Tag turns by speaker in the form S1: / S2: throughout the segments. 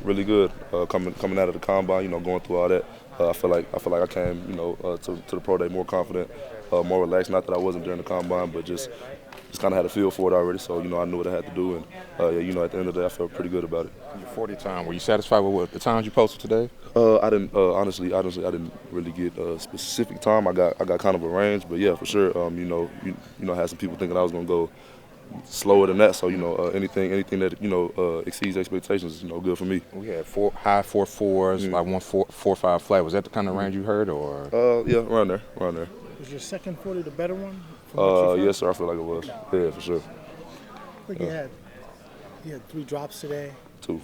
S1: really good. Coming out of the combine, going through all that, I feel like I came, to the pro day more confident, more relaxed. Not that I wasn't during the combine, but just kind of had a feel for it already. So I knew what I had to do, and at the end of the day, I felt pretty good about it.
S2: Your 40 time, were you satisfied with the times you posted today?
S1: I didn't honestly, I didn't really get a specific time. I got kind of a range, but yeah, for sure. I had some people thinking I was gonna go slower than that. So anything that exceeds expectations is good for me.
S2: We had high 4.4s, like 1.4.5 flat. Was that the kind of range you heard, or?
S1: Yeah, around there.
S3: Was your second 40 the better one? from what you've heard?
S1: Yes, sir. I feel like it was. Yeah, for sure.
S3: I think you had 3 drops today.
S1: 2.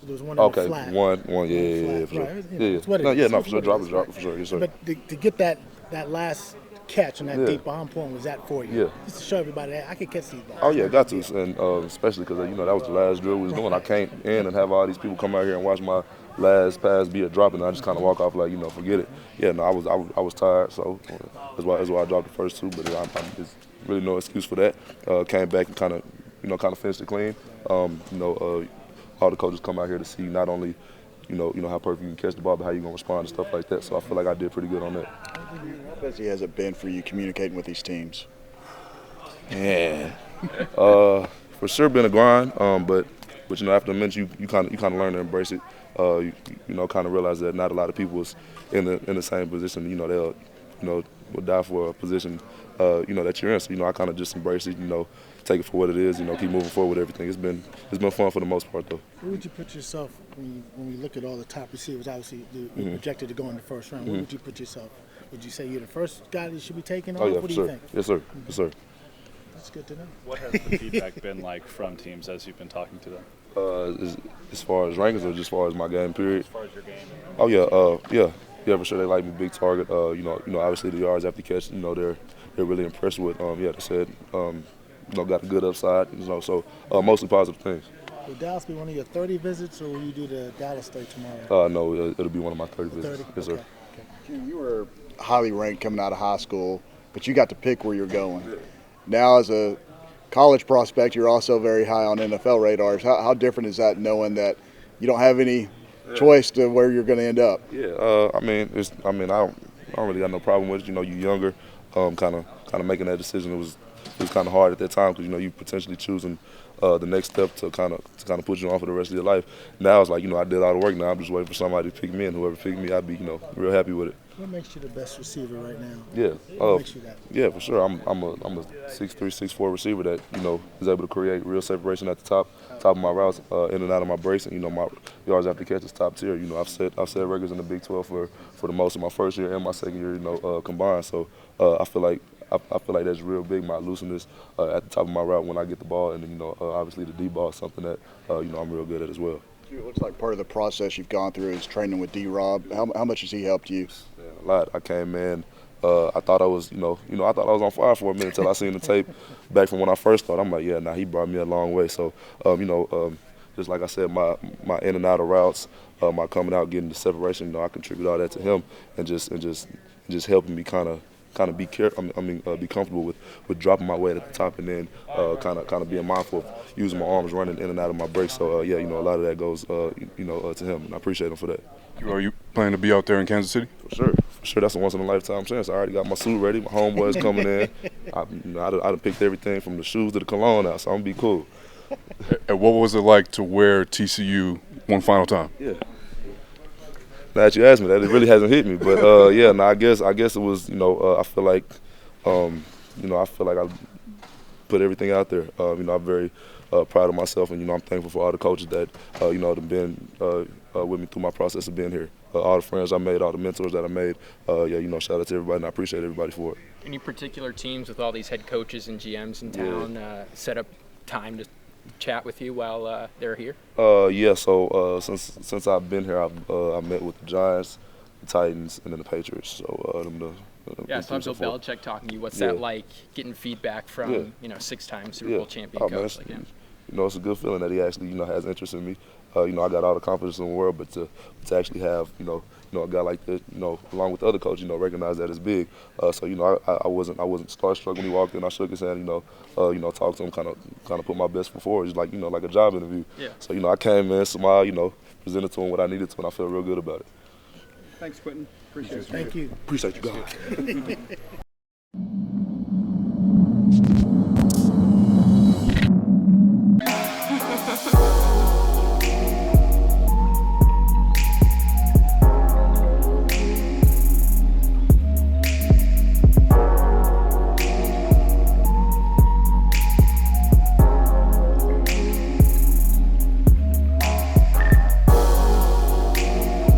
S3: So there was one in the flat.
S1: One. Yeah, for sure.
S3: Right.
S1: Yeah.
S3: It's what it is.
S1: No, for sure. Drop is drop, for sure. Yes, sir.
S3: But to get that last catch on that deep bomb point was that for you?
S1: Yeah.
S3: Just to show everybody that I could catch these balls.
S1: Oh yeah, got to, and especially because that was the last drill we was doing. I can't in and have all these people come out here and watch my last pass be a drop, and I just kind of walk off like forget it. Yeah, no, I was tired, so that's why I dropped the first 2. But there's really no excuse for that. Came back and kind of finished it clean. All the coaches come out here to see not only how perfect you can catch the ball, but how you gonna respond and stuff like that. So I feel like I did pretty good on that.
S4: How busy has it been for you communicating with these teams?
S1: Yeah, for sure been a grind. But after a minute, you kind of learn to embrace it. Kind of realize that not a lot of people is in the same position. They'll will die for a position that you're in. So I kind of just embrace it. Take it for what it is. Keep moving forward with everything. It's been fun for the most part though.
S3: Where would you put yourself when we look at all the top receivers? Obviously, you're projected to go in the first round. Where would you put yourself? Would you say you're the first guy that should be taken off?
S1: Oh yeah,
S3: what
S1: for
S3: do
S1: sure.
S3: you think?
S1: Yes, sir. Yes, sir.
S3: That's good to know.
S5: What has the feedback been like from teams as you've been talking to them?
S1: As far as rankings or just as far as my game period?
S5: As far as your game.
S1: Oh yeah, for sure. They like me, big target. Obviously the yards after catch. They're really impressed with. They said got a good upside. So mostly positive things.
S3: Will Dallas be one of your 30 visits, or will you do the Dallas State tomorrow?
S1: No, it'll be one of my 30 visits.
S3: 30?
S1: Yes, sir.
S3: Okay.
S4: You were highly ranked coming out of high school, but you got to pick where you're going. Now, as a college prospect, you're also very high on NFL radars. How different is that, knowing that you don't have any choice to where you're going to end up?
S1: Yeah, I don't really got no problem with it. You're younger, kind of making that decision. It was kind of hard at that time because you potentially choosing the next step to kind of put you on for the rest of your life. Now it's like I did all the work. Now I'm just waiting for somebody to pick me, and whoever picked me, I'd be real happy with it.
S3: What makes you the best receiver right now?
S1: Yeah,
S3: What makes you that?
S1: Yeah, for sure. I'm a 6'3", 6'4" receiver that is able to create real separation at the top of my routes, in and out of my breaks, and my yards after catch is top tier. I've set records in the Big 12 for the most of my first year and my second year, combined. So I feel like that's real big. My looseness at the top of my route when I get the ball, and obviously the deep ball is something that I'm real good at as well.
S4: It looks like part of the process you've gone through is training with D-Rob. How much has he helped you?
S1: Yeah, a lot. I came in. I thought I was, I thought I was on fire for a minute until I seen the tape back from when I first started. I'm like, yeah, he brought me a long way. So, just like I said, my in and out of routes, my coming out, getting the separation, I contribute all that to him, and just helping me kind of be be comfortable with dropping my weight at the top, and then kind of being mindful of using my arms running in and out of my breaks. So a lot of that goes to him, and I appreciate him for that.
S2: Are you planning to be out there in Kansas City?
S1: For sure. That's a once in a lifetime chance. I already got my suit ready. My homeboys coming in. I done picked everything from the shoes to the cologne out, so I'm gonna be cool.
S2: And what was it like to wear TCU one final time?
S1: Yeah. Now that you asked me that, it really hasn't hit me. But I guess it was. I feel like, I put everything out there. I'm very proud of myself, and I'm thankful for all the coaches that have been with me through my process of being here. All the friends I made, all the mentors that I made. Shout out to everybody, and I appreciate everybody for it.
S6: Any particular teams with all these head coaches and GMs in town set up time to chat with you while they're here?
S1: So since I've been here, I've met with the Giants, the Titans, and then the Patriots. So
S6: So I'm Bill Belichick talking to you. What's that like, getting feedback from 6-time Super Bowl champion coach like him?
S1: It's a good feeling that he actually has interest in me. you know, I got all the confidence in the world, but to actually have, you know, a guy like that, you know, along with the other coaches, you know, recognize that it's big. So, you know, I wasn't starstruck when he walked in. I shook his hand, you know, talked to him, kind of put my best foot forward, just like, you know, like a job interview.
S6: Yeah.
S1: So, you know, I came in, smiled, you know, presented to him what I needed to, and I feel real good about it.
S7: Thanks, Quentin. Appreciate it.
S3: Thank you.
S1: Appreciate you guys.